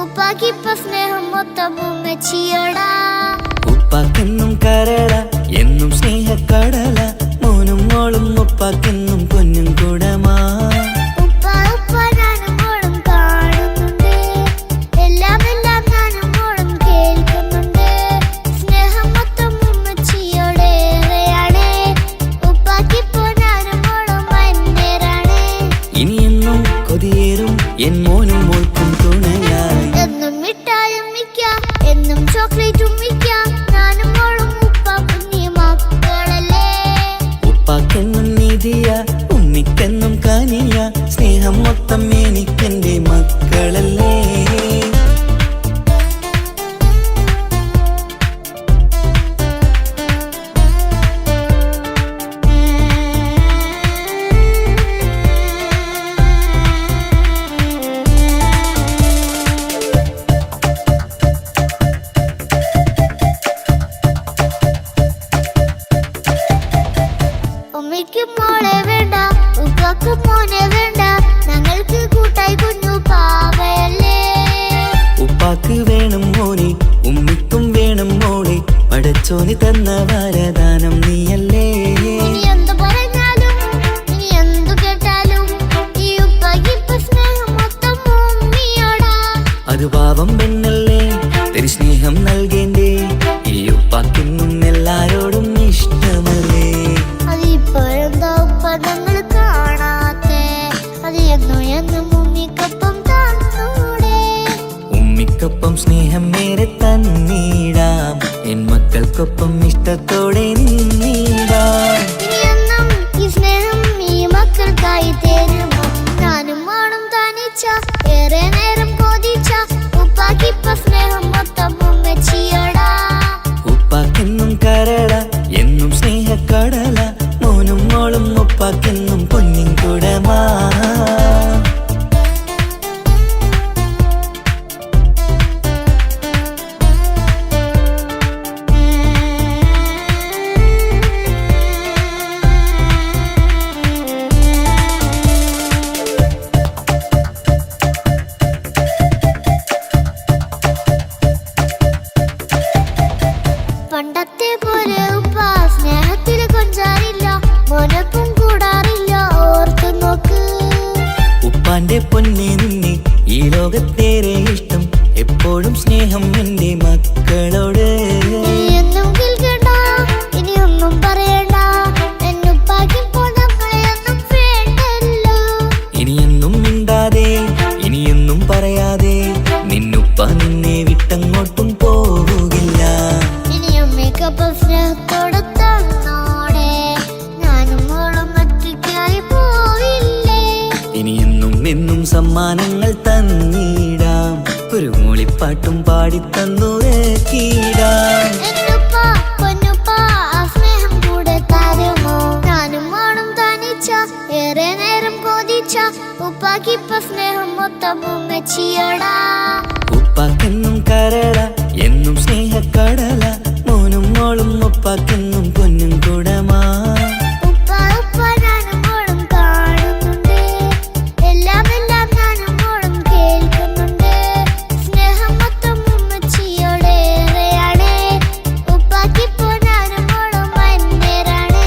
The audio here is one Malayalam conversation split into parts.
ഉപ്പാക്കിപ്പ സ്നേഹം മൊത്തം ഉമ്മച്ചിയോടാ. ഉപ്പാക്കെന്നും കരള എന്നും സ്നേഹക്കടല, മോനും മോളും ഉപ്പാക്കെന്നും പൊന്നും കുടമാ. എൻ മോനും മോൾക്കും തുണയായി എന്നും മിഠായും മിക്കാം, എന്നും ചോക്ലേറ്റും മിക്കാം. ഞാനും മോളും ഉപ്പാക്കുഞ്ഞി മക്കളല്ലേ. ഉപ്പാക്കെന്നും നീതിയ ഉമ്മിക്കെന്നും കാനിയ, സ്നേഹം മൊത്തം എനിക്കെന്റെ മക്കളല്ലേ. ഉമ്മയ്ക്കും മോളെ വേണ്ട, ഉപ്പാക്കും മോനെ വേണ്ട, ഞങ്ങൾ ഒരു പാവം പെണ്ണല്ലേ തരി സ്നേഹം നൽകേണ്ടേ ഈ ഉപ്പാക്കിന്നും എല്ലാരോടും ഇഷ്ടമല്ലേ അതിപ്പോഴെന്താ ഉപ്പ ഞങ്ങൾ കാണാത്തെ അത് എന്നും ഉമ്മിക്കൊപ്പം തന്നൂടെ ഉമ്മിക്കൊപ്പം സ്നേഹം നേരെ തന്നീടാം എൻ മക്കൾക്കൊപ്പം ഇഷ്ടത്തോടെ നിന്നീടാം ഇനിയെന്നും ഈ സ്നേഹം ഈ മക്കൾക്കായി തരുമോ ഞാനും വേണം തനിച്ച ഏറെ നേരം കൊതിച്ച ഉപ്പാക്കിപ്പ സ്നേഹം മൊത്തം ഉമ്മച്ചിയോടാ ഉപ്പാക്കെന്നും കരള എന്നും സ്നേഹക്കടല മോനും മോളും ഉപ്പാക്കെന്നും പൊന്നിൻ കുടമാ പണ്ടത്തെ പോലെ ഉപ്പ സ്നേഹത്തിൽ കൊഞ്ചാറില്ല മോനൊപ്പം കൂടാറില്ല ഓർത്തു നോക്ക് ഉപ്പാന്റെ പൊന്നെ നിന്നെ ഈ ലോകത്തേറെ ഇഷ്ടം എപ്പോഴും സ്നേഹം എന്റെ മക്കളോട് ഇനിയൊന്നും കേൾക്കണ്ട ഇനിയൊന്നും പറയണ്ട എന്നുപ്പാക്കിപ്പോൾ നമ്മളെയൊന്നും വേണ്ടല്ലോ ഇനിയൊന്നും മിണ്ടാതെ ഇനിയൊന്നും പറയാതെ നിന്നുപ്പ നിന്നെ വിട്ടങ്ങോട്ടും പോവുകില്ല ഇനിയും മേക്കപ്പ് സ്നേഹത്തോടെ തന്നോടെ ഞാനും മോളും ഒറ്റയ്ക്കായി പോയില്ലേ ഇനിയെന്നും എന്നും സമ്മാനങ്ങൾ തന്നീടാം ഒരു മൂളിപ്പാട്ടും പാടിത്തന്നു കീടാം എന്നുപ്പ പൊന്നുപ്പ ആ സ്നേഹം കൂടെ തരുമോ ഞാനും മോളും തനിച്ച ഏറെ നേരം കൊതിച്ച ഉപ്പാക്കിപ്പ സ്നേഹം മൊത്തം ഉമ്മച്ചിയോടാ ഉപ്പാക്കെന്നും കരള എന്നും സ്നേഹക്കടല മോനും മോളും ഉപ്പാക്കെന്നും പൊന്നും കുടമാ ഉപ്പ ഉപ്പ ഞാനും മോളും കാണുന്നുണ്ട് എല്ലാം ഞാനും മോളും കേൾക്കുന്നുണ്ട് സ്നേഹം മൊത്തം ഉമ്മച്ചിയോടേറെയാണ് ഉപ്പാക്കിപ്പോ ഞാനും മോളും അന്യരാണ്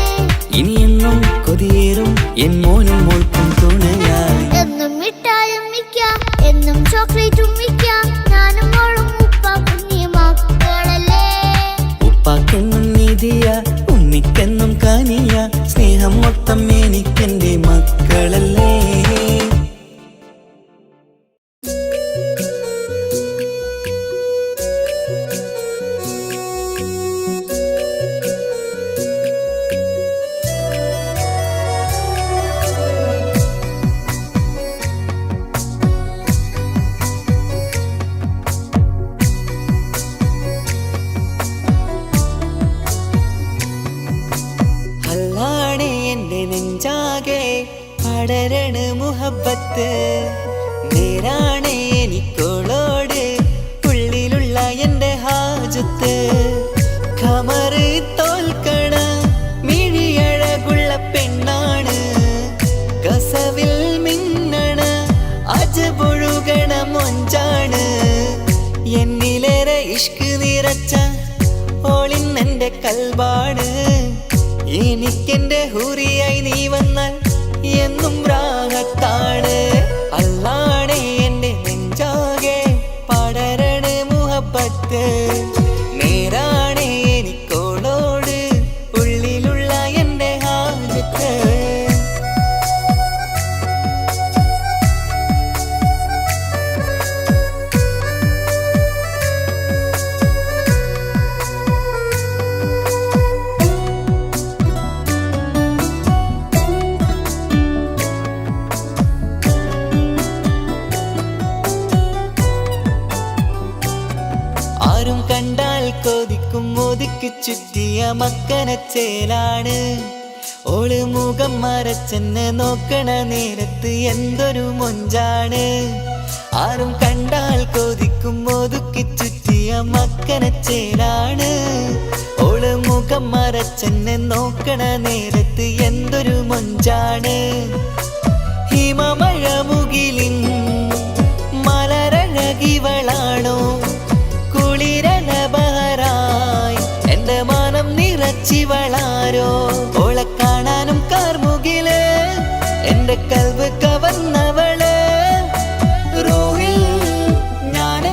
ഇനിയെന്നും കൊതിയേറും എൻ മോനും മോൾക്കും തുണയായി എന്നും മിഠായും മിക്കാം എന്നും ചോക്ലേറ്റും മിക്കാം ഞാനും മോളും ഉപ്പ കുഞ്ഞി മക്കളല്ലേ ഉപ്പാക്കെന്നും നീതിയ ഉമ്മിക്കെന്നും കാനിയ സ്നേഹം മൊത്തം എനിക്കെന്റെ മക്കളല്ലേ അല്ലാണേ എന്റെ നെഞ്ചാകെ പടരണ മുഹബത്ത് നേരാണേ എനിക്കോളോട് ഉള്ളിലുള്ള എന്റെ ഹാജത്ത് ഖമറ് തോൽക്കണ മിഴിയഴകുള്ള പെണ്ണാണ് കസവിൽ മിന്നണ അജപൊഴുകണ മൊഞ്ചാണ് എന്നിലേറെ ഇഷ്ക് നിറച്ച ഓളിന്നെന്റെ കൽബാണ് എനിക്കെന്റെ ഹൂറിയായി നീ വന്നാൽ എന്നും രാഗത്താണ് അല്ലാണേ എന്റെ നെഞ്ചാകെ പടരണ മുഹബത്ത് നേരാണേ എനിക്കോളോട് ഉള്ളിലുള്ള എന്റെ ഹാജത്ത് ആരും കണ്ടാൽ കൊതിക്കും ഒതുക്കി ചുറ്റിയ മക്കനച്ചേലാണ് ഓള് മുഖം മറച്ചെന്നെ നോക്കണ നേരത്ത് എന്തൊരു മൊഞ്ചാണ് ആരും കണ്ടാൽ കൊതിക്കും ഒതുക്കി ചുറ്റിയ മക്കനച്ചേലാണ് ഓള് മുഖം മറച്ചെന്നെ നോക്കണ നേരത്ത് എന്തൊരു മൊഞ്ചാണ് ഹിമമഴ മുകിലിൻ മലരഴകിവളാണോ കുളിരല ബഹറായി എന്റെ മാനം നിറച്ചിവളാരോ ഓളെ കാണാനും കാർമുകില് എന്റെ കൽവ് കവർന്നവള് റോഹിൽ ഞാനെ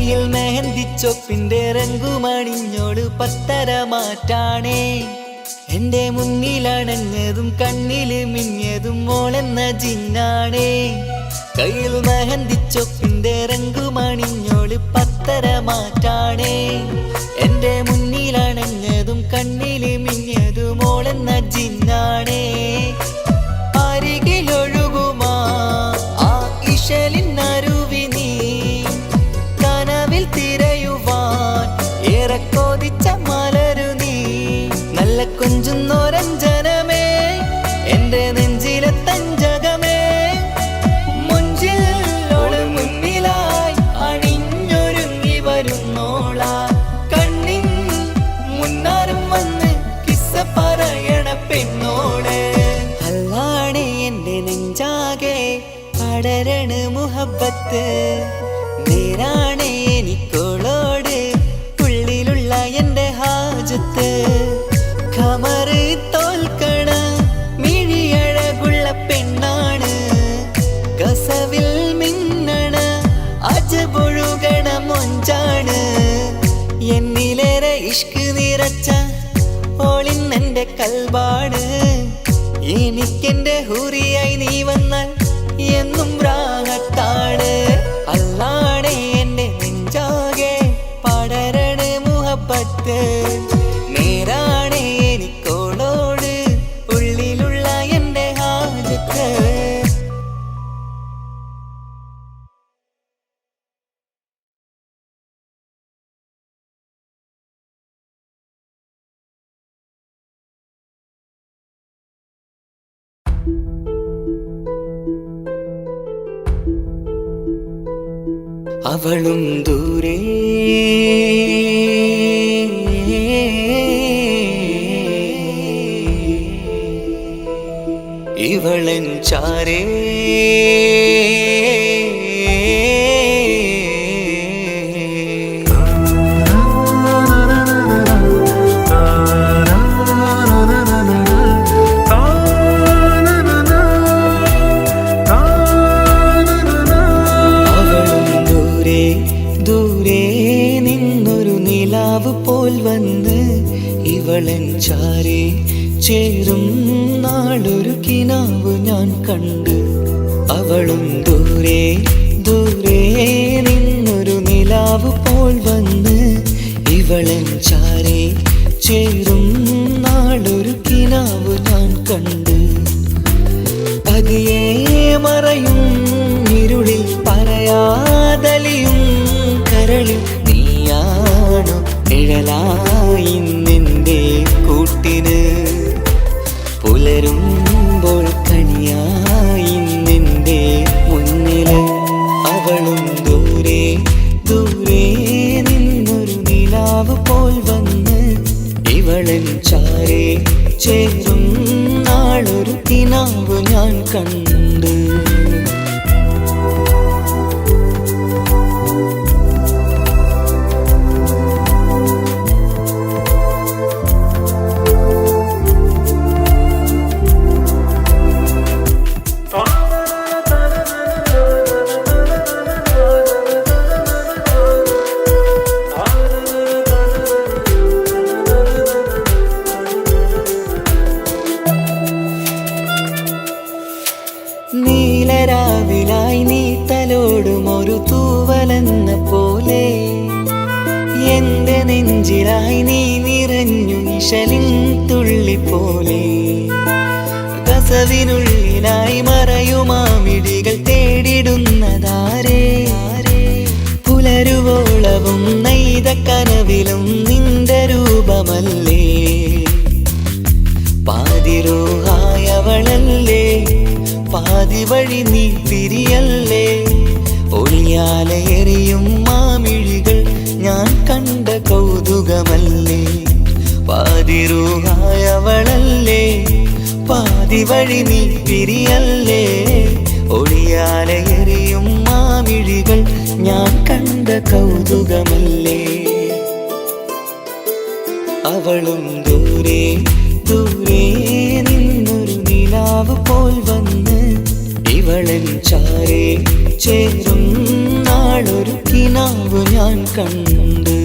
കയ്യിൽ മെഹന്തിച്ചൊപ്പിന്റെ രംഗുമണിഞ്ഞോട് പത്തര മാറ്റാണേ എന്റെ മുന്നിലണഞ്ഞതും കണ്ണില് മിഞ്ഞതും മോളെന്ന ജിന്നാണേ കയ്യിൽ മെഹന്തിച്ചൊപ്പിന്റെ രംഗുമണിഞ്ഞോട് പത്തര മാറ്റാണേ എന്റെ മുന്നിലണഞ്ഞതും കണ്ണില് മിഞ്ഞതും മോളെന്ന ജിന്നാണേ അരികിലൊഴുകുമാ ആ ഇശലിനരുവി നീ കനവിൽ തിരയുവാൻ ഏറെ കൊതിച്ച മലരു നീ നല്ല കൊഞ്ചുന്നോരഞ്ജനമേ എന്റെ നെഞ്ചിലെ തഞ്ചകമേ മുഞ്ചിൽ ഓള് മുന്നിലായി അണിഞ്ഞൊരുങ്ങി വരുന്നോള കണ്ണിൻ മുന്നാരും വന്ന് കിസ്സ പറയണ പെണ്ണോളെ അല്ലാണേ എന്റെ നെഞ്ചാകെ പടരണ മുഹബത്ത് നേരാണേ എനിക്കോളോട് ഉള്ളിലുള്ള എന്റെ ഹാജത്ത് ഖമറ് തോൽക്കണ മിഴിയഴകുള്ള പെണ്ണാണ് കസവിൽ മിന്നണ അജബൊഴുകണ മൊഞ്ചാണ് എന്നിലേറെ ഇഷ്ക് നിറച്ച ഓളിന്നെന്റെ കൽബാണ് എനിക്കെന്റെ ഹൂറിയായി നീ വന്നാൽ എന്നും രാഗത്താണ് അല്ലാണേ എന്റെ നെഞ്ചാകെ പടരണ മുഹബത്ത് നേരാണേ എനിക്കോളോട് ഉള്ളിലുള്ള എന്റെ ഹാജത്ത് അവളും ദൂരെ ഇവളൻ ചാരേ പോൽ വന്ന് ഇവളൻ ചാരേ ചേരും നാളൊരു കിനാവ് ഞാൻ കണ്ട് അവളും ദൂരെ ദൂരെ നിന്നൊരു നിലാവ് പോൽ വന്ന് ഇവളൻ ചാരേ ചേരും നാളൊരു കിനാവ് ഞാൻ കണ്ട് പതിയെ മറയും ഇരുളിൽ പറയാതലിയും കരളിൽ നീയാണോ നിഴലായി നിന്റെ കൂട്ടിന് പുലരുമ്പോൾ കണിയായി നിന്റെ മുന്നില് അവളും ദൂരെ ദൂരെ നിന്നൊരു നിലാവ് പോൽ വന്ന് ഇവളൻ ചാരേ ചേരും നാളൊരു കിനാവ് ഞാൻ കണ്ട് നീലരാവിലായി നീ തലോടും ഒരു തൂവലെന്ന പോലെ എന്റെ നെഞ്ചിലായി നീ നിറഞ്ഞു ഇശലിൻ തുള്ളി പോലെ കസവിനുള്ളിലായി മറയുമാമിടികൾ തേടിടുന്നതാരേ പുലരുവോളവും നെയ്ത കനവിലും നിന്റെ രൂപമല്ലേ പാതിരൂഹായവളല്ലേ പാതി വഴി നീ തിരിയല്ലേ ഒളിയാലെ എറിയും മാമിഴികൾ ഞാൻ കണ്ട കൗതുകമല്ലേ പാതിരൂഹായവളല്ലേ പാതി വഴി നീ തിരിയല്ലേ ഒളിയാലെ എറിയും മാമിഴികൾ ഞാൻ കണ്ട കൗതുകമല്ലേ അവളും ദൂരെ ദൂരെ നിന്നൊരു നിലാവ് പോൽ വന്ന് ഇവളൻ ചാരേ ചേരും നാൾ നാളൊരു കിനാവ് ഞാൻ കണ്ട്.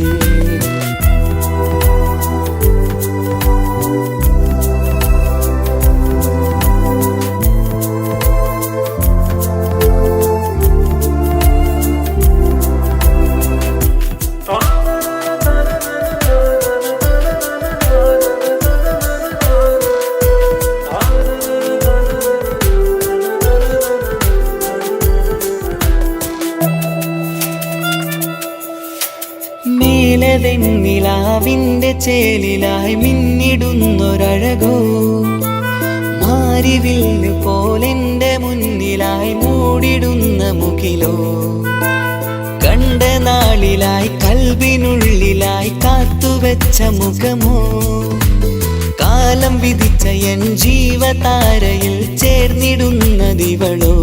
മേലതെന്നിലാവിന്റെ ചേലിലായി മിന്നിടുന്നൊരഴകോ, മാരിവില്ല് പോലെന്റെ മുന്നിലായി മൂടിടുന്ന മുകിലോ, കണ്ട നാളിലായി കൽബിനുള്ളിലായി കാത്തുവെച്ച മുഖമോ, കാലം വിധിച്ച എൻ ജീവതാരയിൽ ചേർന്നിടുന്നതിവളോ.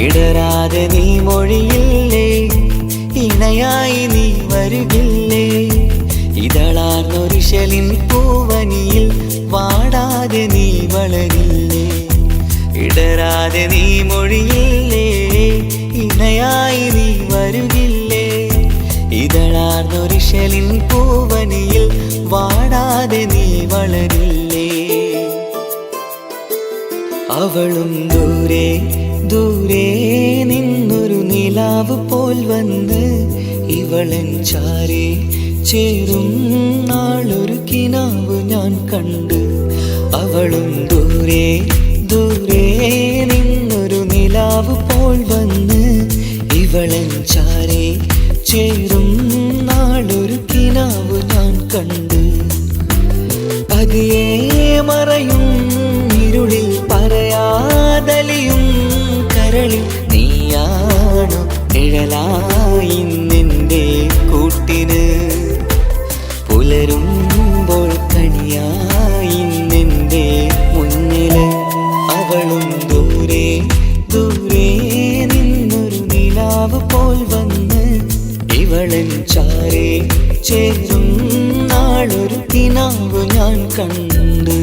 ഇടരാതെ നീ മൊഴിയില്ലേ, ഇണയായി നീ വരുകില്ലേ, ഇതളാർന്നൊരിശലിൻ പൂവനിയിൽ വാടാതെ നീ വളരില്ലേ. ഇടരാതെ നീ മൊഴിയില്ലേ, ഇണയായി നീ വരുകില്ലേ, ഇതളാർന്നൊരിശലിൻ പൂവനിയിൽ വാടാതെ നീ വളരില്ലേ. അവളും ദൂരെ ദൂരെ നിന്നൊരു നിലാവ് പോൽ വന്ന് ഇവളൻ ചാരെ ചേരും നാളൊരു കിനാവ് ഞാൻ കണ്ട്. അവളും ദൂരെ ദൂരെ നിന്നൊരു നിലാവ് പോൽ വന്ന് ഇവളൻ ചാരെ ചേരും നാളൊരു കിനാവ് ഞാൻ കണ്ട്. പതിയെ മറയും ഇരുളിൽ പറയാതലിയും കരളിൽ നീയാണു നിഴലായി നിന്റെ കൂട്ടിന്, പുലരുമ്പോൾ കണിയായി നിന്റെ മുന്നില്. അവളും ദൂരെ ദൂരെ നിന്നൊരു നിലാവ് പോൽ വന്ന് ഇവളൻ ചാരെ ചേരും നാളൊരു കിനാവ് ഞാൻ കണ്ട്.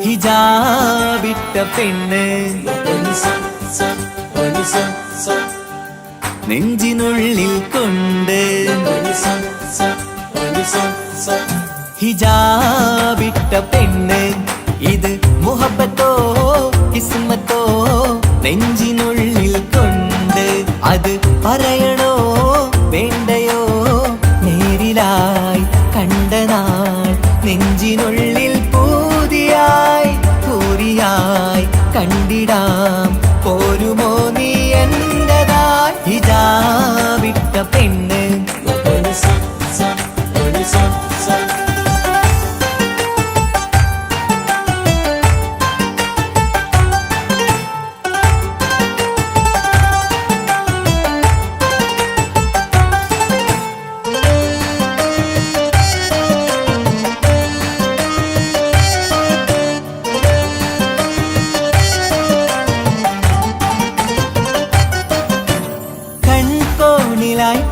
ഹിജാബിട്ട പെണ്ണ് നെഞ്ചിനുള്ളിൽ കൊണ്ട്, ഹിജാബിട്ട പെണ്ണ് ഇത് മുഹബത്തോ കിസ്മത്തോ നെഞ്ചിനുള്ളിൽ കൊണ്ട്. അത് പറയണോ വേണ്ടയോ, നേരിലായി കണ്ട നാൾ നെഞ്ചിനുള്ളിൽ പൂതിയായി പൂരിയായി കണ്ടിടാം. പോരുമോ നീ എന്റതായി. ഹിജാബിട്ട പെണ്ണ്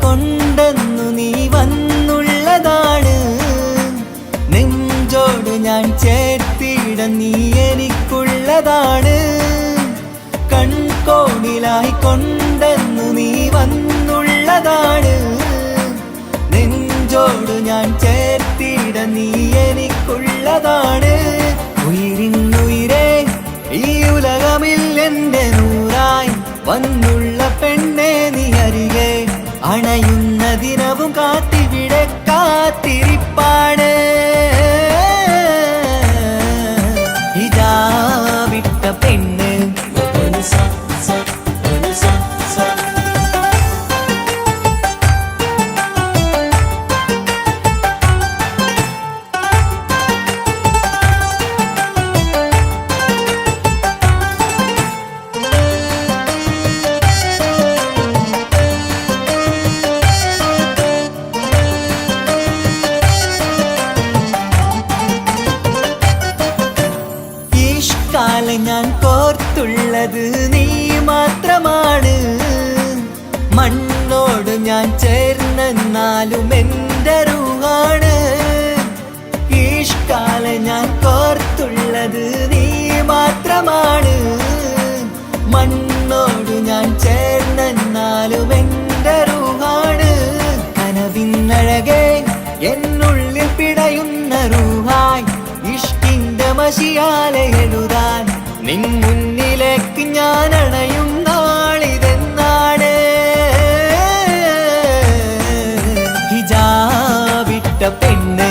കൊണ്ടെന്നു നീ വന്നുള്ളതാണ്. നെഞ്ചോട് ഞാൻ ചേർത്തിട നീ എനിക്കുള്ളതാണ്. കൺകോണിലായി കൊണ്ടെന്നു നീ വന്നുള്ളതാണ്. നെഞ്ചോട് ഞാൻ ചേർത്തിട നീ എനിക്കുള്ളതാണ്. ഉയിരിന്നുയിരേ ഈ ഉലകമിൽ എന്റെ നൂറായി വന്നുള്ള പെണ്ണെ നീ അരികെ അണയുന്ന ദിനവും കാത്തിവിടെ കാത്തിരിപ്പാണ്. ഹിജാബിട്ട പെണ്ണ് ഇഷ്കാലം ഞാൻ കോർത്തുള്ളത് നീ മാത്രമാണ്. മണ്ണോട് ഞാൻ ചേർന്നെന്നാലും എൻ്റെ റൂഹാണ്. ഇഷ്കാലം ഞാൻ കോർത്തുള്ളത് നീ മാത്രമാണ്. മണ്ണോട് ഞാൻ ചേർന്നെന്നാലും എൻ്റെ റൂഹാണ്. കനവിന്നഴകെ എന്നുള്ളിൽ പിടയുന്ന റൂഹായി ഇഷ്കിന്റെ മഷിയാലെ എഴുതാൻ നിൻ മുന്നിലേക്ക് ഞാൻ അണയും നാളിതെന്നാണ്. ഹിജാബിട്ട പെണ്ണ്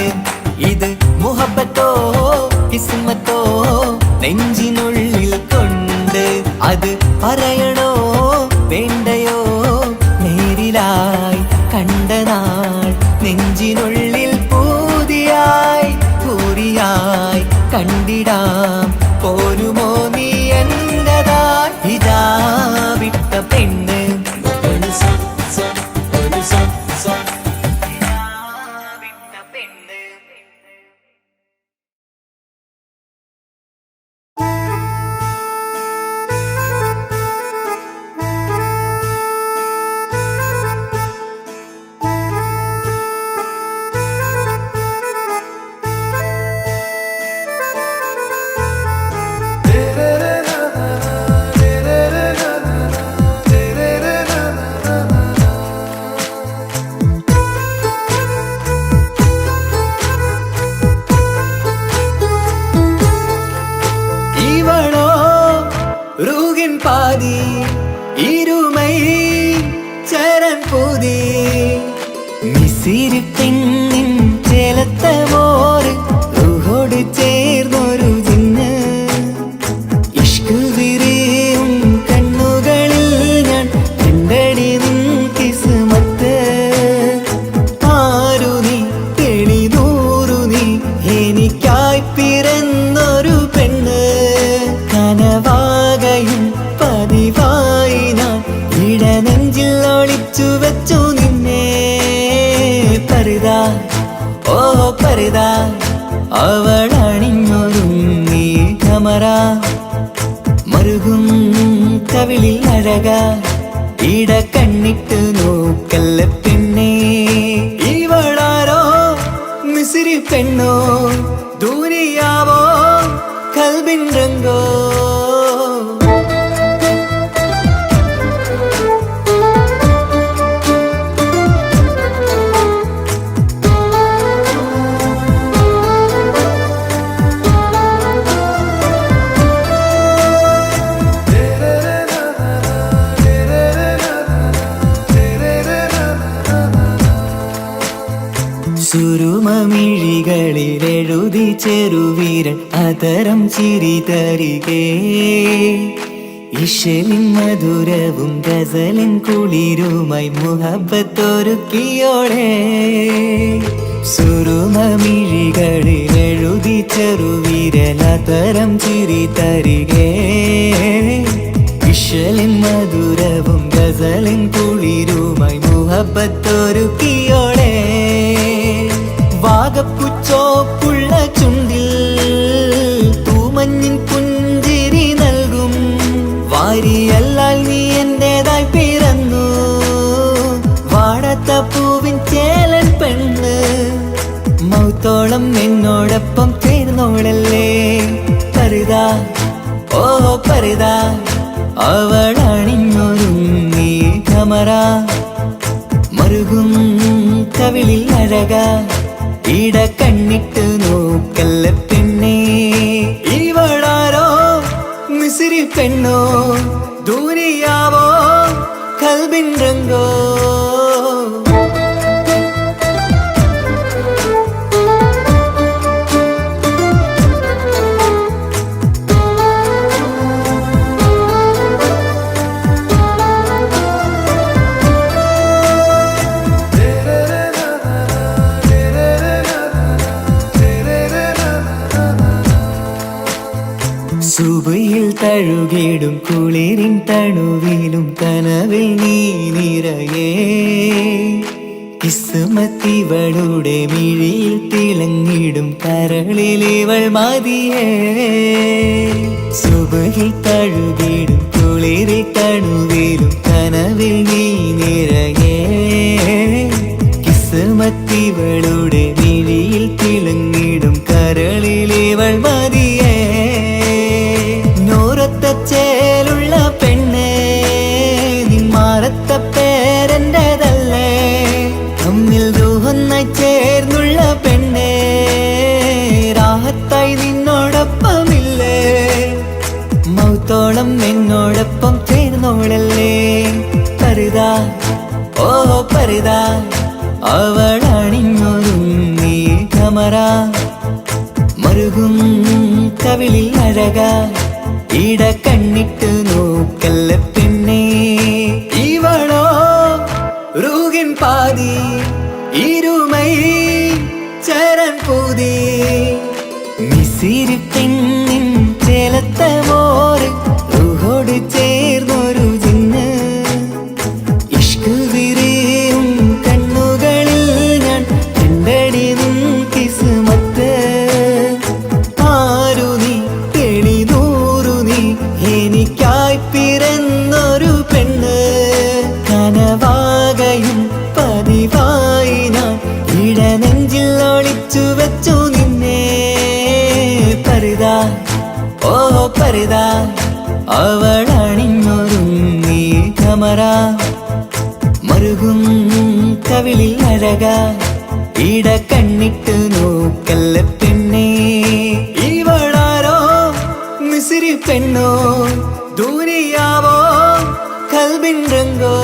ഇത് മുഹബത്തോ കിസ്മത്തോ നെഞ്ചിനുള്ളിൽ കൊണ്ട് അത് പറയണോ വേണ്ടയോ? നേരിലായി കണ്ട നാൾ നെഞ്ചിനുള്ളിൽ പൂതിയായി പൂരിയായി കണ്ടിടാം പോരുമോ നീ എന്റതായി? ഹിജാബിട്ട പെണ്ണ് പാതി ഇരുമൈ ചരൻ പൂതി മിസിരി പെണ്ണിൻ ചേലത്ത മോറ് റൂഹോട് ചേർന്നൊരു ജിന്ന്. ഇഷ്ക് വിരിയും കണ്ണുകളിൽ ഞാൻ കണ്ടടി നിൻ കിസ്മത്ത്. ആരു നീ തെളിനൂറു നീ എനിക്കായി പിറന്നൊരു പെണ്ണ്. കനവാകയും പതിവായി ഞാൻ ഇടനെഞ്ചിൽ ഒളിച്ചു വെച്ചു നിന്നെ. പരിതാ ഓ പരിതാ അവളണിഞ്ഞൊരുങ്ങി കമറ മറുകും കവിളിൽ അഴക ഇട കണ്ണിട്ട് നോക്കല്ല പെണ്ണേ. ഇവളാരോ മിസിരി പെണ്ണോ ദൂരിയാവോ കൽബിൻ രംഗോ? സുരുമമിഴികളിൽ എഴുതി ചെറുവീരൻ അതരം ചിരി തരികേ. ഇശലിൻ മധുരവും ഗസലിൻ കുളിരുമായി മുഹബത്തൊരുക്കിയോടെ. സുരുമമിഴികളിൽ എഴുതി ചെറുവീരൻ അതരം ചിരി തരികേ. ഇശലിൻ മധുരവും ഗസലിൻ കുളിരുമായി മുഹബത്തൊരുക്കിയോടെ. വാഗപ്പുച്ചോപ്പുള്ള ചുണ്ടിൽ തൂമഞ്ഞിൻ പുഞ്ചിരി നൽകും. വാരിയല്ലാൽ നീ എന്റേതായി പിറന്നു. വാടത്ത പൂവിൻ ചേലൻ പെണ്ണ് മൗത്തോളം എന്നോടൊപ്പം ചേർന്നോളല്ലേ. പരിതാ ഓ പരിതാ അവളണിഞ്ഞൊരുങ്ങി കമറ മറുകും കവിളിൽ അഴക ഇട കണ്ണിട്ട് നോക്കല്ല പെണ്ണേ. ഇവളാരോ മിസിരി പെണ്ണോ ദൂരിയാവോ കൽബിൻ രംഗോ? സുബയിൽ തഴുകിടും കുളിരിൻ തണുവിലും കനവിൽ നീ നിറയേ. കിസ്മത്തിവളുടെ മിഴിയിൽ തിളങ്ങിടും കരളിലിവൾ മതിയേ സുബഹിൽ തഴുകിടും കുളിരി കണുവിലും കനവിൽ നീ നിറയേ കിസ്മത്തിവളുടെ മിഴിയിൽ തിളങ്ങിടും കരളിലിവൾ മതിയേ നൂറത്ത ചേലുള്ള പെണ്ണേ നിന്മാറത്ത പേരെൻ്റെതല്ലേ തമ്മിൽ റൂഹൊന്നായി ചേർന്നുള്ള പെണ്ണേ രാഹത്തായി നിന്നോടൊപ്പമില്ലേ മൗത്തോളം എന്നോടൊപ്പം ചേർന്നോളല്ലേ പരിതാ ഓ പരിതാ അവളണിഞ്ഞൊരുങ്ങി കമറ മറുകും കവിളിൽ അഴക ഇട കണ്ണിട്ട് നോക്കല്ല പെണ്ണേ ഇവളോ റൂഹിൻ പാതി ഇരുമൈ ചരൻ പൂതി മിസിരി പെണ്ണിൻ ചേലത്ത മോര് റൂഹോട് ചേർന്നൊരു ജിന്ന് ഇഷ്ക് വിരിയും കണ്ണുകളിൽ ഞാൻ കണ്ടടി നിൻ കിസ്മത്ത് ആരു നീ തെളിനൂറു നീ എനിക്കായി പിറന്നൊരു പെണ്ണ് കനവാകയും പതിവായി ഞാൻ ഇടനെഞ്ചിൽ ഒളിച്ചു വെച്ചു നിന്നെ പരിതാ ഓ പരിതാ അവളണിഞ്ഞൊരുങ്ങി കമറ മറുകും കവിളിൽ അഴക ഇട കണ്ണിട്ട് നോക്കല്ല പെണ്ണേ ഇവളാരോ മിസിരി പെണ്ണോ ദൂരിയാവോ കൽബിൻ രംഗോ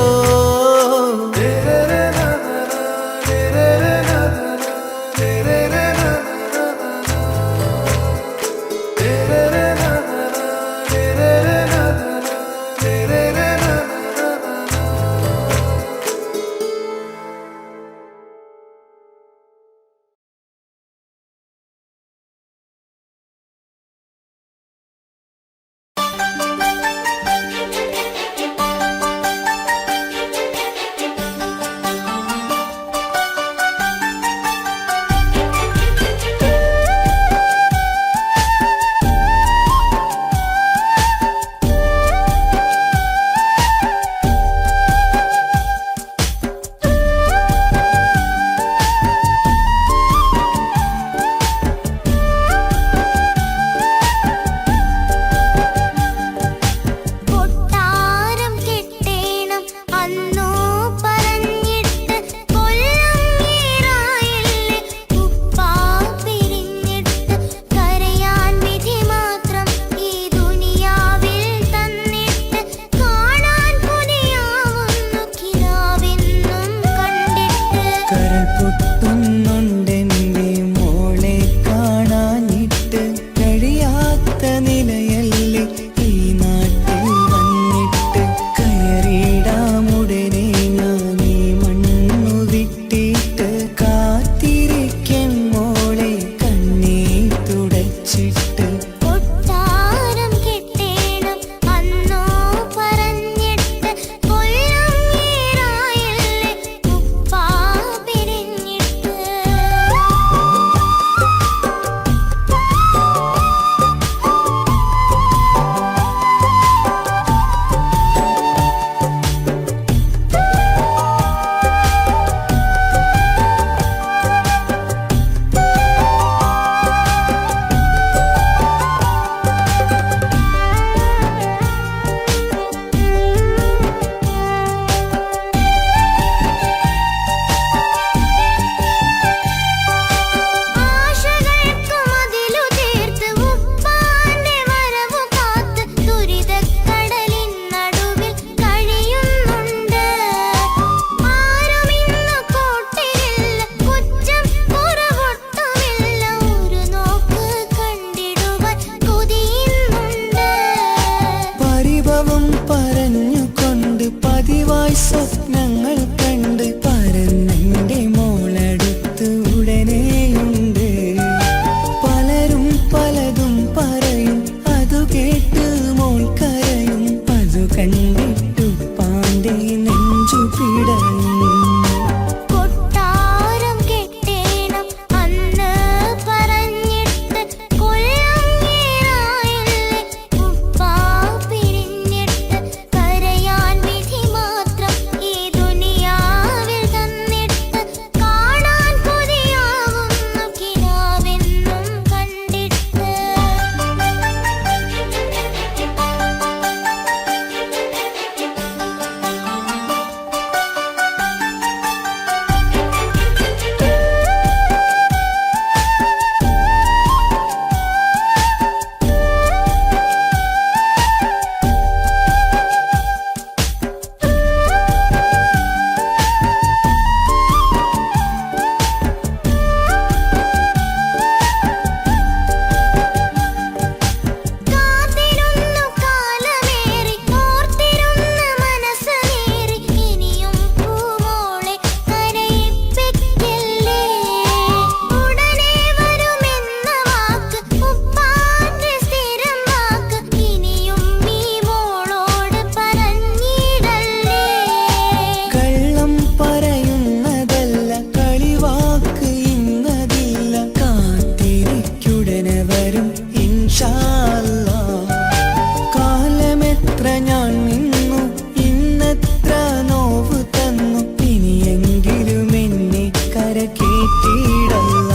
എത്ര ഞാൻ നിന്നു, ഇന്നെത്ര നോവ് തന്നു, ഇനിയെങ്കിലും എന്നെ കരകേറ്റിടല്ല.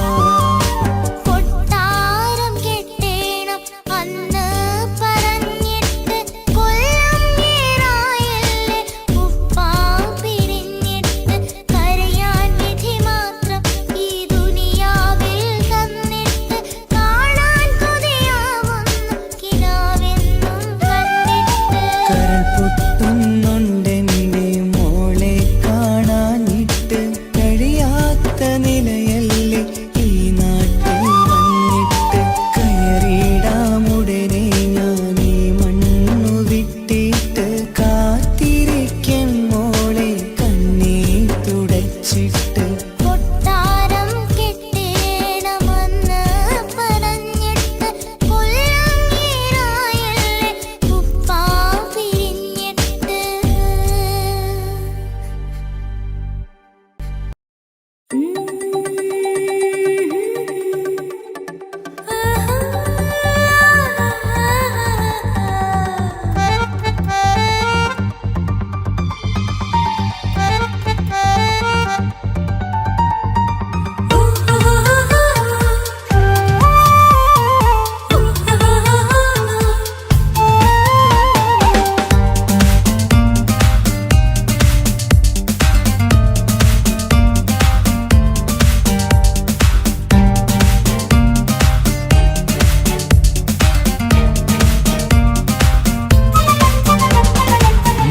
കൊട്ടാരം കെട്ടേണം അന്ന് പറഞ്ഞിട്ട് കൊല്ലം ഏറായല്ലേ ഉപ്പാ പിരിഞ്ഞിട്ട്. കരയാൻ വിധി മാത്രം ഈ ദുനിയാവിൽ തന്നിട്ട് കാണാൻ കൊതിയാവുന്നു കിനാവെന്നും കണ്ടിട്ട്. കരൾ പൊട്ടുന്നുണ്ടെന്റെ മോളെ കാണാനിട്ട്, കഴിയാത്ത നിലയല്ലേ ഈ നാട്ടിൽ വന്നിട്ട്. കയറിയിടാമുടനെ ഞാൻ ഈ മണ്ണു വിട്ടിട്ട്, കാത്തിരിക്കും മോളെ കണ്ണീർ തുടച്ചിട്ട്. കൊട്ടാരം കെട്ടേണമെന്ന് പറഞ്ഞിട്ട് കൊല്ലം ഏറായല്ലേ ഉപ്പാ പിരിഞ്ഞിട്ട്.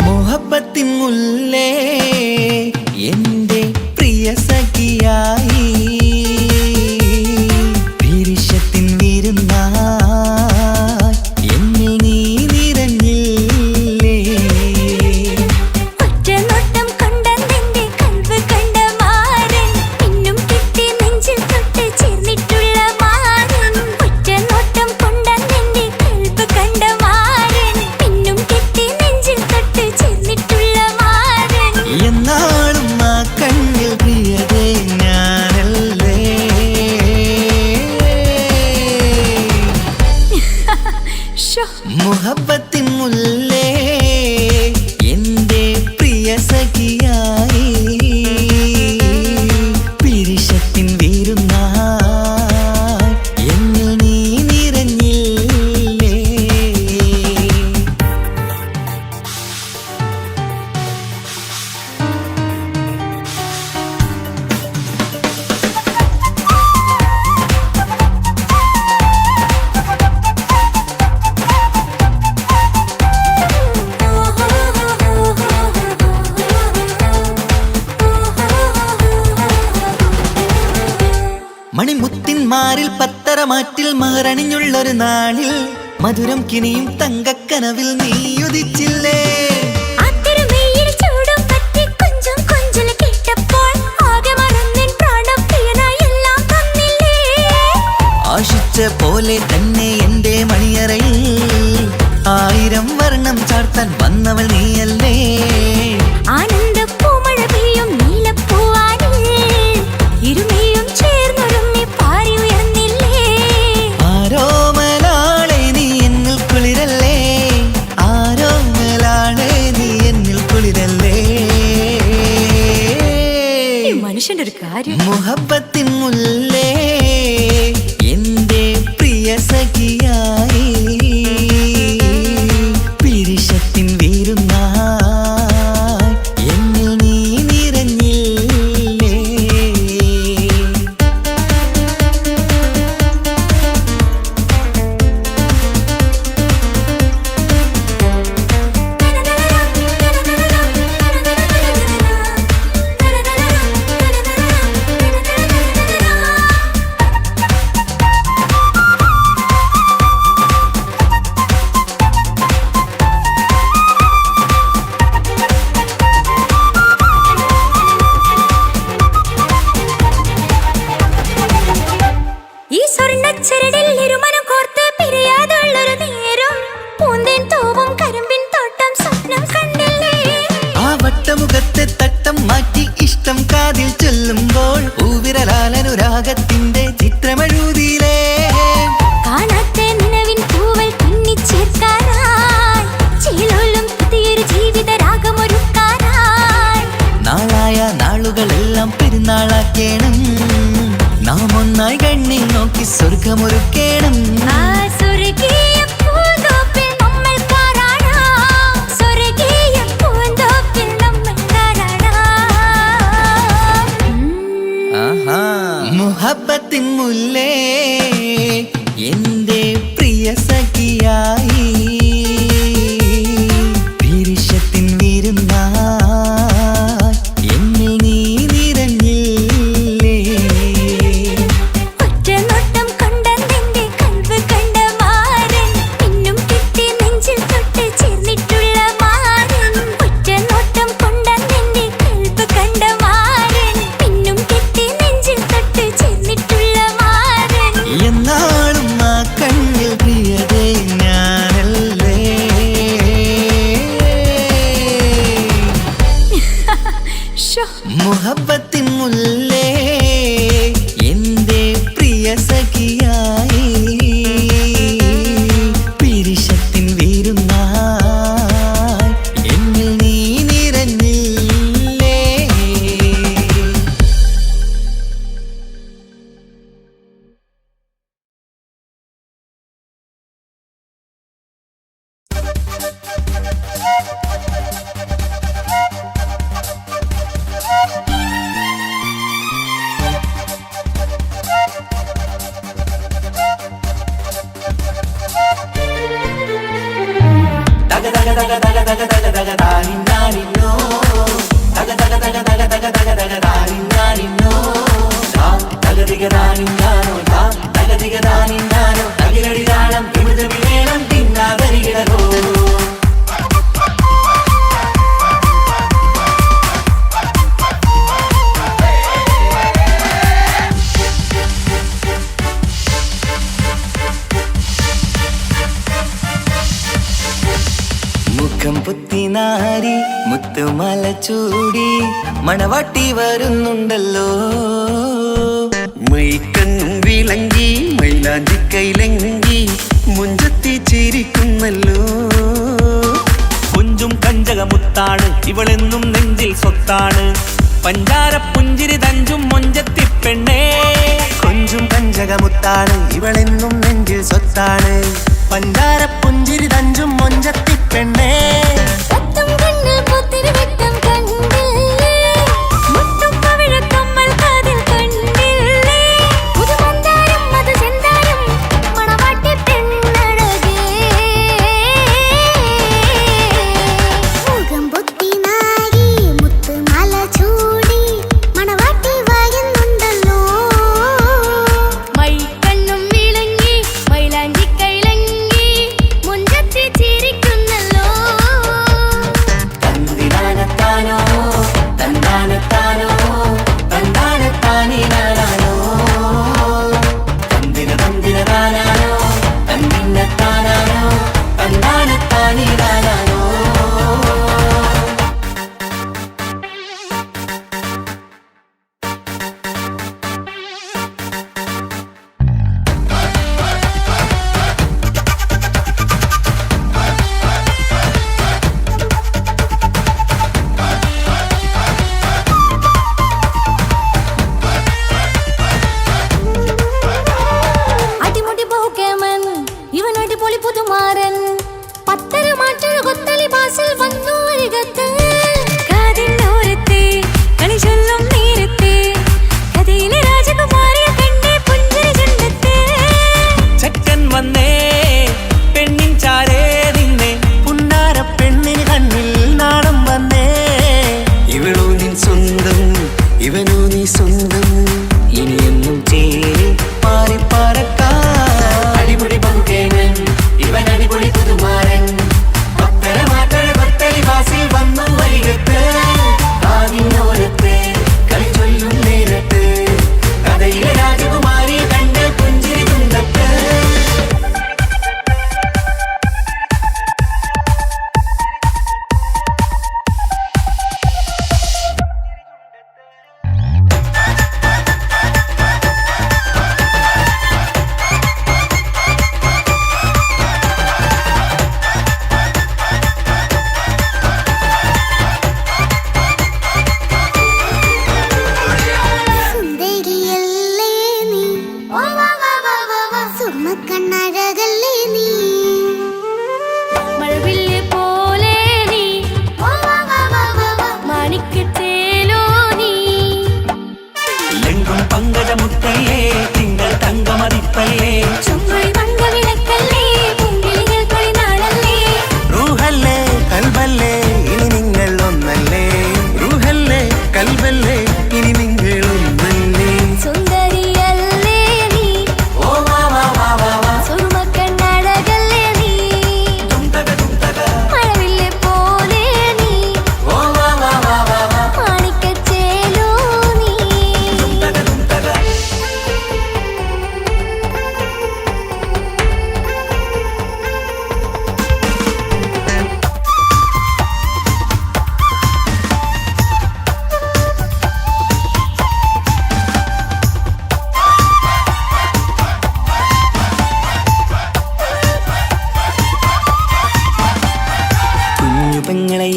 മുഹബത്തിൻ മുല്ലേ എന്റെ പ്രിയ സഖിയായി, പിരിശത്തിൻ വിരുന്നായി എന്നിൽ നീ നിറഞ്ഞില്ലേ. ഒറ്റനോട്ടം കൊണ്ടെന്റെ കൽവ് കണ്ട മാരൻ പിന്നും കിട്ടി നെഞ്ചിൽ തൊട്ട് ചേർന്നിട്ടുള്ള മാരൻ. ഒറ്റനോട്ടം കൊണ്ടെന്റെ കൽവ് കണ്ട മാരൻ പിന്നും കിട്ടി നെഞ്ചിൽ തൊട്ട് ചേർന്നിട്ടുള്ള മാരൻ. എന്നാളും ആ കണ്ണിൽ പ്രിയതേ ഞാനല്ലേ. മുഹബത്തിൻ മുല്ലേ എന്റെ പ്രിയ സഖിയായി, പിരിശത്തിൻ വിരുന്നായി എന്നിൽ നീ നിറഞ്ഞില്ലേ. മണിമുത്തിന്മാരിൽ പത്തരമാറ്റിൽ മഹറണിഞ്ഞുള്ളൊരു നാളിൽ മധുരം കിനിയും തങ്കക്കനവിൽ നീ ഉദിച്ചില്ലേ. ആത്തിരമേയിൽ ചൂടും പറ്റി കൊഞ്ചും കൊഞ്ചല് കേട്ടപ്പോൾ ആകെ മറന്നിൻ പ്രാണപ്രിയനായി എല്ലാം തന്നില്ലേ. ആശിച്ച പോലെ തന്നെ എന്റെ മണിയറയിൽ 1000 വർണ്ണം ചാർത്താൻ വന്നവൾ നീയല്ലേ. ആനന്ദ പൂമഴ പെയ്യും നീലപ്പൂവാനിൽ ഇരുമയും ചേർന്നൊരുമ്മി പാറി ഉയർന്നില്ലേ. ആരോമലാളെ നീ എന്നിൽ കുളിരല്ലേ, ആരോമലാളെ നീ എന്നിൽ കുളിരല്ലേ. മനുഷ്യന്റെ ഒരു കാര്യം. മുഹബത്തിൻ മുല്ലേ എന്റെ പ്രിയ സഖിയായി, പിരിശത്തിൻ വിരുന്നായി എന്നിൽ നീ നിറഞ്ഞില്ലേ. മുഖത്തെ തട്ടം മാറ്റി ഇഷ്ടം കാതിൽ ചൊല്ലുമ്പോൾ പൂവിരലാലനുരാഗത്തിന്റെ ചിത്രമെഴുതിയിലേ. കാണാത്ത നിലവിൻ പൂവൽ തുന്നിച്ചേർക്കാനായി നന്നായി കണ്ണിൽ നോക്കി സ്വർഗമൊരുക്കേണം. മുഹബത്തിൻ മുല്ലേ എന്റെ പ്രിയ സഖിയായി പിരിശത്തിൻ വിരുന്നായി എന്നിൽ നീ നിറഞ്ഞില്ലേ. ഒറ്റനോട്ടം കൊണ്ടെന്റെ കൽവ് കണ്ട മാരൻ പിന്നും കിട്ടി നെഞ്ചിൽ തൊട്ട് ചേർന്നിട്ടുള്ള മാരൻ. ഒറ്റനോട്ടം കൊണ്ടെന്റെ കൽവ് കണ്ട മാരൻ പിന്നും കിട്ടി നെഞ്ചിൽ തൊട്ട് ചേർന്നിട്ടുള്ള മാരൻ. എന്നാളും ആ കണ്ണിൽ പ്രിയതേ ഞാനല്ലേ. മുഹബത്തിൻ മുല്ലേ എന്റെ പ്രിയ സഖിയായി പിരിശത്തിൻ വിരുന്നായി എന്നിൽ നീ നിറഞ്ഞില്ലേ. മുഖം പുത്തിനാരി മുത്തുമല ചൂടി മണവാട്ടി വരുന്നുണ്ടല്ലോ. മൈക്കണ്ണും വിളങ്ങി മൈലാഞ്ചി കൈലങ്ങി മുഞ്ചത്തി ചിരിക്കുന്നല്ലോ. കുഞ്ചും കഞ്ചകമുത്താണ് ഇവളെന്നും നെഞ്ചിൽ സ്വത്താണ്. പഞ്ചാര പുഞ്ചിരി തഞ്ചും മൊഞ്ചത്തി പെണ്ണേ. കൊഞ്ചും കഞ്ചകമുത്താണ് ഇവളെന്നും നെഞ്ചിൽ സ്വത്താണ്. പഞ്ചാര പുഞ്ചിരി തഞ്ചും മൊഞ്ചത്തി പെണ്ണേ. ഒത്തും കണ്ണിൽ പുത്തിരി വെട്ടം കണ്ടില്ലേ, മുത്തും പവിഴക്കമ്മൽ കാതിൽ കണ്ടില്ലേ, പുതുമന്ദാരം മധുചന്ദനം മണവാട്ടി പെണ്ണഴകേ. മുഖം പൊത്തിനാരി മുത്തുമാല ചൂടി മണവാട്ടി വരുന്നുണ്ടല്ലോ. മൈക്കണ്ണും വിളങ്ങി മൈലാഞ്ചി കൈലങ്ങി മുഞ്ചത്തി ചിരി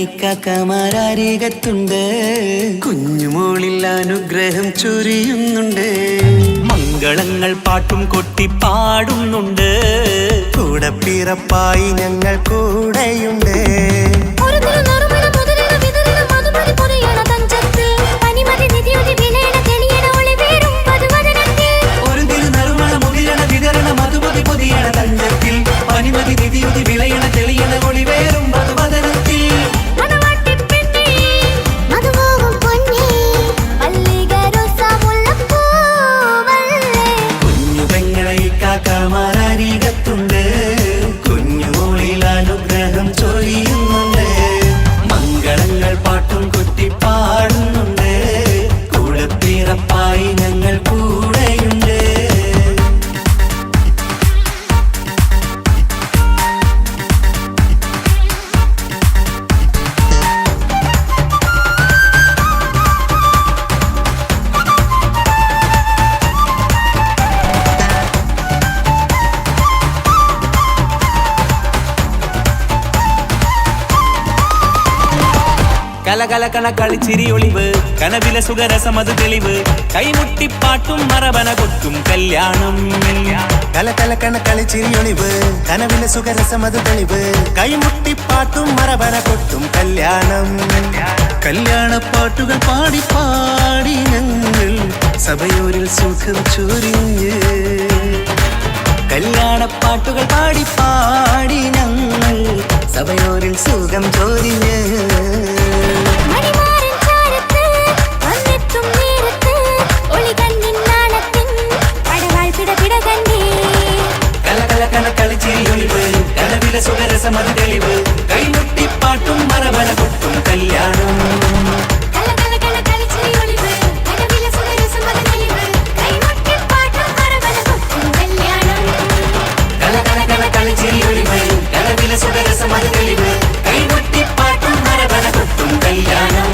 ഇക്കാക്കമാരരികത്തുണ്ട്. കുഞ്ഞുമോളിൽ അനുഗ്രഹം ചൊരിയുന്നുണ്ട്. മംഗളങ്ങൾ പാട്ടും കൊട്ടി പാടുന്നുണ്ട്. കൂടെ പിറപ്പായി ഞങ്ങൾ കൂടെയുണ്ട്. ഒരു തിരുനറുമണ മുതലിട വിതറിട മധുമതി പൊതിയണ തഞ്ചത്തിൽ പനിമതി നിധിയുതി വിലയണ തെളിയണ ഒളിവേറും മധുവദനത്തിൽ. ഒരു തിരുനറുമണ മുതിരണ വിതരണ മധുമതി പൊതിയണ തഞ്ചത്തിൽ പനിമതി നിധിയുതി വിളയണ തെളിയണ ഒളിവേറും മധുവദനത്തിൽ. മണവാട്ടിപ്പെണ്ണേ മധുപോകും പൊന്നേ മല്ലിക റോസ മുല്ലപ്പൂവല്ലേ. കുഞ്ഞു പെങ്ങളെ ഇക്കാക്കമാരരികത്തുണ്ട്. കുഞ്ഞുമോളിൽ അനുഗ്രഹം ചൊരിയുന്നുണ്ട്. മംഗളങ്ങൾ പാട്ടും കൊട്ടി പാടുന്നുണ്ട്. കൂടെ പിറപ്പായി ഞങ്ങൾ കൂടെയുണ്ട്. കലകലകണ കളിച്ചിരി ഒളിവ് കനവില സുഖരസമത് തെളിവ് കൈമുട്ടിപ്പാട്ടും മറവന കൊട്ടും കല്യാണം. കലകലക്കണ കളിച്ചിരിയൊളിവ് കനവിലെ സുഖരസമത് തെളിവ് കൈമുട്ടിപ്പാട്ടും മറവന കൊട്ടും കല്യാണം. കല്യാണപ്പാട്ടുകൾ പാടി പാടി ഞങ്ങൾ സഭയോരിൽ സുഖം ചൊരിഞ്ഞ്. കല്യാണപ്പാട്ടുകൾ പാടി പാടി ഞങ്ങൾ സഭയോരിൽ സുഖം ചൊരിഞ്ഞ്. മണിമാരൻ ചാരത്ത് വന്നെത്തും നേരത്ത് ഒളികണ്ണിൻ നാണത്തിൻ പടവാൾ പിടപിട കണ്ടേ. കലകലകണ കളിച്ചിരിയൊളിവ് കനവിലെ സുഖരസമത് തെളിവ് കൈമുട്ടിപ്പാട്ടും മറവന കൊട്ടും കല്യാണം. കലകലകണ കളിച്ചിരിയൊളിവ് കനവിലെ സുഖരസമത് തെളിവ് കൈമുട്ടിപ്പാട്ടും മറവന കൊട്ടും കല്യാണം. കലകലകണ കളിച്ചിരിയൊളിവ് കനവിലെ സുഖരസമത് തെളിവ് കൈമുട്ടിപ്പാട്ടും മറവന കൊട്ടും കല്യാണം.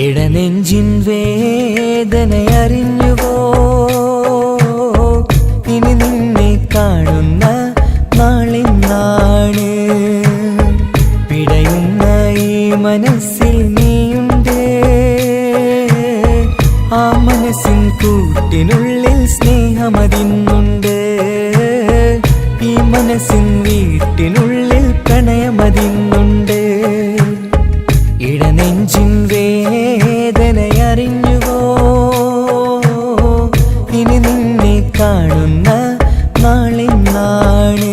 ഇടനെഞ്ചിൻ വേദനയറിഞ്ഞുവോ ഇനി നിന്നെ കാണുന്ന നാളിന്നാണ്. പിടയുന്ന ഈ മനസ്സിൽ നീയുണ്ട്. ആ മനസ്സിൻ കൂട്ടിനുള്ളിൽ സ്നേഹമതിന്നുണ്ട്. ഈ മനസ്സിൻ വീട്ടിനുള്ളിൽ പ്രണയമതിന്നുണ്ട്. ഇടനെഞ്ചിൻ വേദനയറിഞ്ഞുവോ ഇനി നിന്നെ കാണുന്ന നാളിന്നാണ്.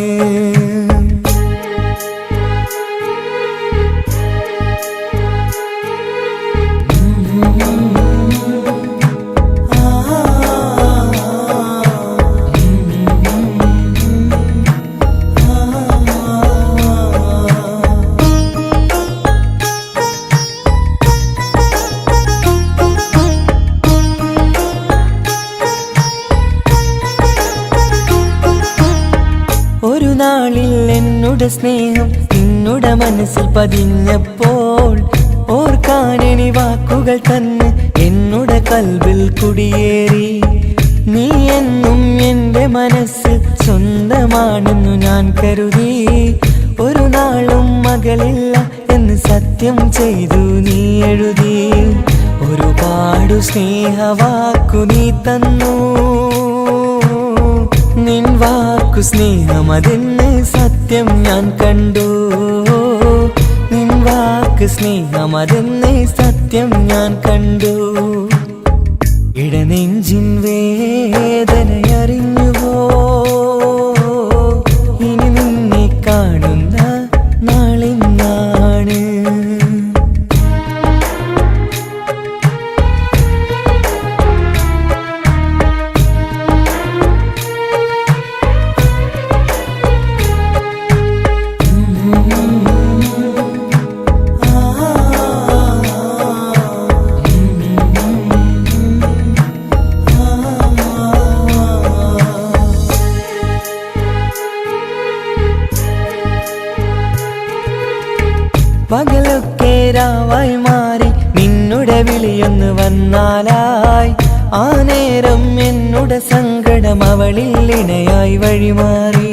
ഒരു നാളിൽ എന്നുടെ സ്നേഹം നിന്നുടെ മനസ്സിൽ പതിഞ്ഞപ്പോൾ ഓർക്കാനെനി വാക്കുകൾ തന്ന് എന്നുടെ കൽവിൽ കുടിയേറി. നീ എന്നും എൻ്റെ മനസ്സിൽ സ്വന്തമാണെന്നു ഞാൻ കരുതി. ഒരു നാളും മകളില്ല എന്ന് സത്യം ചെയ്തു നീ എഴുതി. ഒരുപാടു സ്നേഹവാക്കു നീ തന്നു. നിൻ വാക്കു സ്നേഹമതെന്ന് സത്യം ഞാൻ കണ്ടു. നിൻ വാക്ക് സ്നേഹമതെന്ന് സത്യം ഞാൻ കണ്ടു. ഇടനെഞ്ചിൻ വേദനയറിഞ്ഞുവോ ഇനി നിന്നെ കാണുന്ന നാളിന്നാണ്. പകലൊക്കെ രാവായി മാറി നിന്നുടെ വിളിയൊന്ന് വന്നാലായി. ആ നേരം എന്നുടെ സങ്കടം അവളിൽ ഇണയായി വഴിമാറി.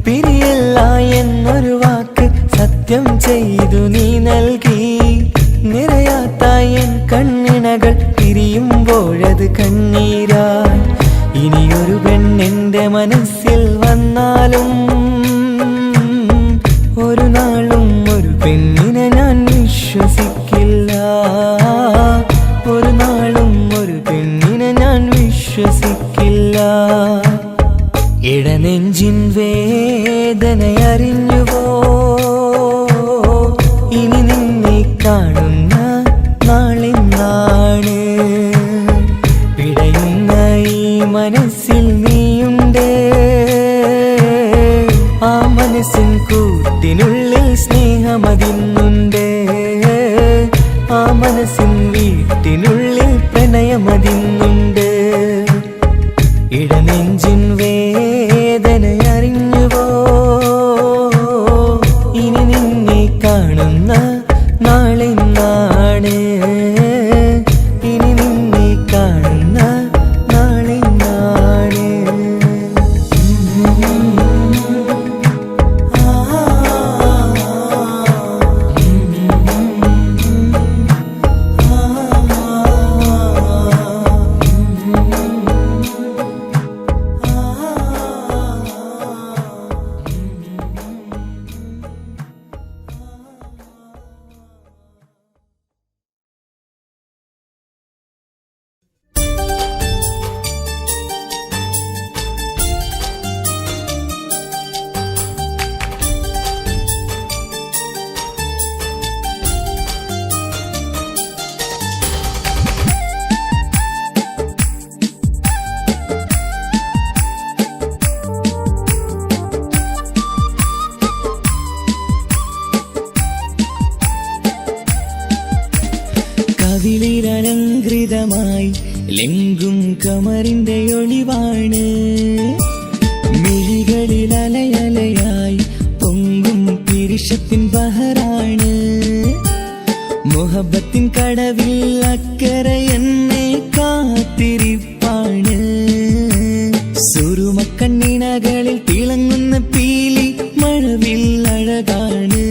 പിരിയല്ല എന്നൊരു വാക്ക് സത്യം ചെയ്തു നീ നൽകി. നിറയാത്ത എൻ കണ്ണിണകൾ പിരിയുമ്പോഴത് കണ്ണീരായി. ഇനിയൊരു പെണ്ണെന്റെ മനസ്സിൽ വന്നാലും ഒരു നാളും ഒരു പെണ്ണിനെ ഞാൻ വിശ്വസിക്കില്ല. ഒരു നാളും ഒരു പെണ്ണിനെ ഞാൻ വിശ്വസിക്കില്ല. ഇടനെഞ്ചിൻ വേദനയറിഞ്ഞുവോ ഇനി നിന്നെ കാണുന്ന നാളിന്നാണ്. പിടയുന്ന ഈ മനസ്സിൽ നീയുണ്ട്. ആ മനസ്സിൻ കൂട്ടിനുള്ളിൽ സ്നേഹമതിന്നുണ്ട്. ആ മനസ്സിൻ വീട്ടിനുള്ളിൽ പ്രണയമതിന്നുണ്ട്. ഇടനെഞ്ചിൻ വേദനയറിഞ്ഞുവോ ഇനി നിന്നെ കാണുന്ന നാളിന്നാണ്. ഇനി നിന്നെ കാണുന്ന നാളിന്നാണ്. കവിളിലലങ്കൃതമായി ലെങ്കും കമറിന്റെ ഒളിവാണ്. മിഴികളിൽ അലയലയായി പൊങ്കും പിരിശത്തിൻ ബഹറാണ്. മുഹബത്തിൻ കടവിൽ അക്കരെ എന്നെ കാത്തിരിപ്പാണ്. സുറുമക്കണ്ണിണകളിൽ തിളങ്ങുന്ന പീലി മഴവിൽ അഴകാണ്.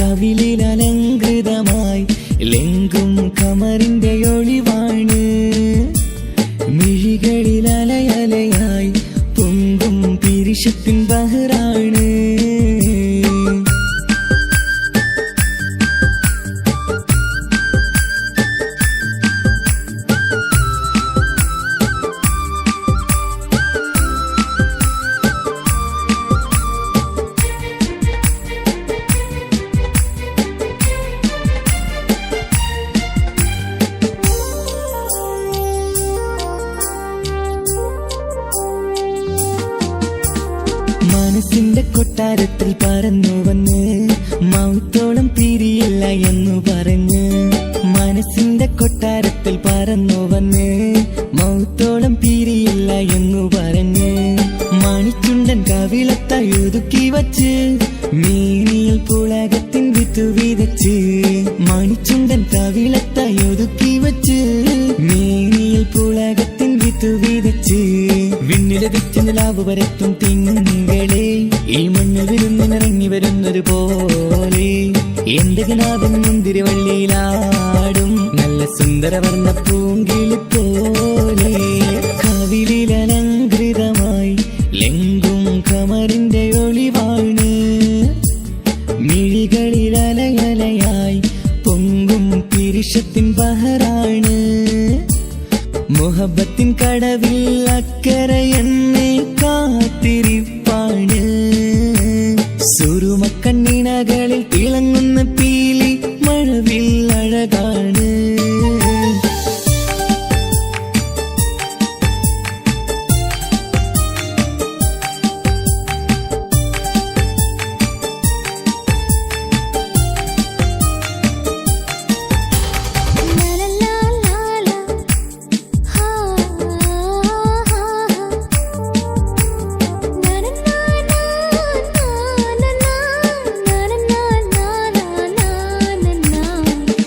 കവിളിൽ അലങ്കൃതമായി ലെങ്കും കമറിന്റെ ഒളിവാണ്. മിഴികളിൽ അലയലയായി പൊങ്കും പിരിശത്തിൻ ബഹറാണ്. മനസ്സിന്റെ കൊട്ടാരത്തിൽ പറന്നു വന്ന് മൗത്തോളം പിരിയില്ല എന്നു പറഞ്ഞ്. മനസ്സിന്റെ കൊട്ടാരത്തിൽ പറന്നു വന്ന് മൗത്തോളം പിരിയില്ല എന്നു പറഞ്ഞ്. മണിച്ചുണ്ടൻ കവിളത്തായി ഒതുക്കി വച്ച് മേനിയിൽ പുളകത്തിൻ വിത്തു വിതച്ച്. മണിച്ചുണ്ടൻ കവിളത്തായി ഒതുക്കി വച്ച് മേനിയിൽ പുളകത്തിൻ വിത്തു വിതച്ച്. വിണ്ണിലതിച്ച് നിലാവ് വരത്തും തിങ്കളെ ഈ മണ്ണിൽ വിരുന്നിനിറങ്ങി വരുന്നത് പോലെ. എന്റെ കിനാവിൻ മുന്തിരിവള്ളിയിലാടും നല്ല സുന്ദരവർണ്ണ പൂങ്കിളി പോലെ. കവിളിലലങ്കൃത കമറിന്റെ ഒളിവാണ് മിഴികളിൽ അലയലയായി പൊങ്കും പിരിശത്തിൻ ബഹറാണ് മുഹബത്തിൻ കടവിൽ അക്കരെ എന്നെ കാത്തിരിപ്പാണ് സുറുമക്കണ്ണിണകളിൽ തിളങ്ങുന്ന പീലി മഴവിൽ അഴകാണ്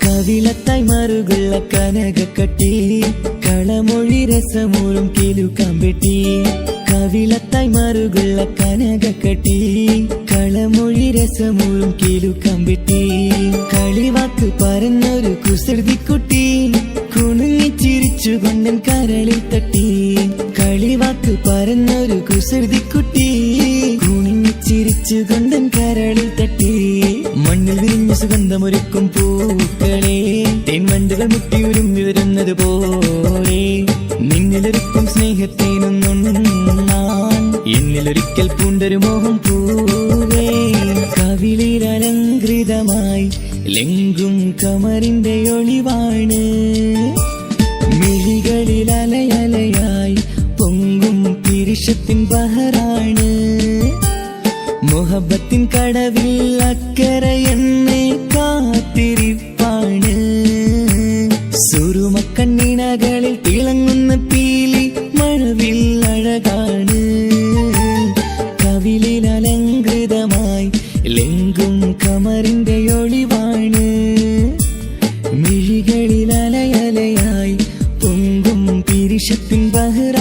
കവിളത്തായി മറുകുള്ള കനകക്കട്ടി കളമൊഴി രസമൂറും കിലുക്കാമ്പെട്ടി കവിളത്തായി മറുകുള്ള കനകക്കട്ടി കളമൊഴി രസമൂറും കിലുക്കാമ്പെട്ടി കളിവാക്ക് പറഞ്ഞൊരു കുസൃതിക്കുട്ടി കുണുങ്ങിച്ചിരിച്ചു കൊണ്ടൻ കരളിൽ തട്ടി കളിവാക്ക് പറഞ്ഞൊരു കുസൃതിക്കുട്ടി കുണുങ്ങിച്ചിരിച്ചു കൊണ്ടൻ കരളിൽ തട്ടി മണ്ണിൽ വിരിഞ്ഞ സുഗന്ധമൊരുക്കും പൂക്കളെ തേൻവണ്ടുകൾ മുട്ടിയുരുമ്പി വരുന്നത് പോലെ നിന്നിലൊരുക്കും സ്നേഹത്തേനൊന്നുണ്ണാൻ എന്നിലൊരിക്കൽ പൂണ്ടൊരു മോഹം പൂവേ കവിളിൽ അലങ്കൃതമായി ലെങ്കും കമറിന്റെ ഒളിവാണ് മിഴികളിൽ അലയലയായി പൊങ്കും പിരിശത്തിൻ ബഹറാണ് മുഹബത്തിൻ കടവിൽ അക്കരെ എന്നെ കാത്തിരിപ്പാണ് സുറുമക്കണ്ണിണകളിൽ തിളങ്ങുന്ന പീലി മഴവിൽ അഴകാണ് കവിളിൽ അലങ്കൃതമായി ലെങ്കും കമറിന്റെ ഒളിവാണ് മിഴികളിൽ അലയലയായി പൊങ്കും പിരിശത്തിൻ ബഹ്റ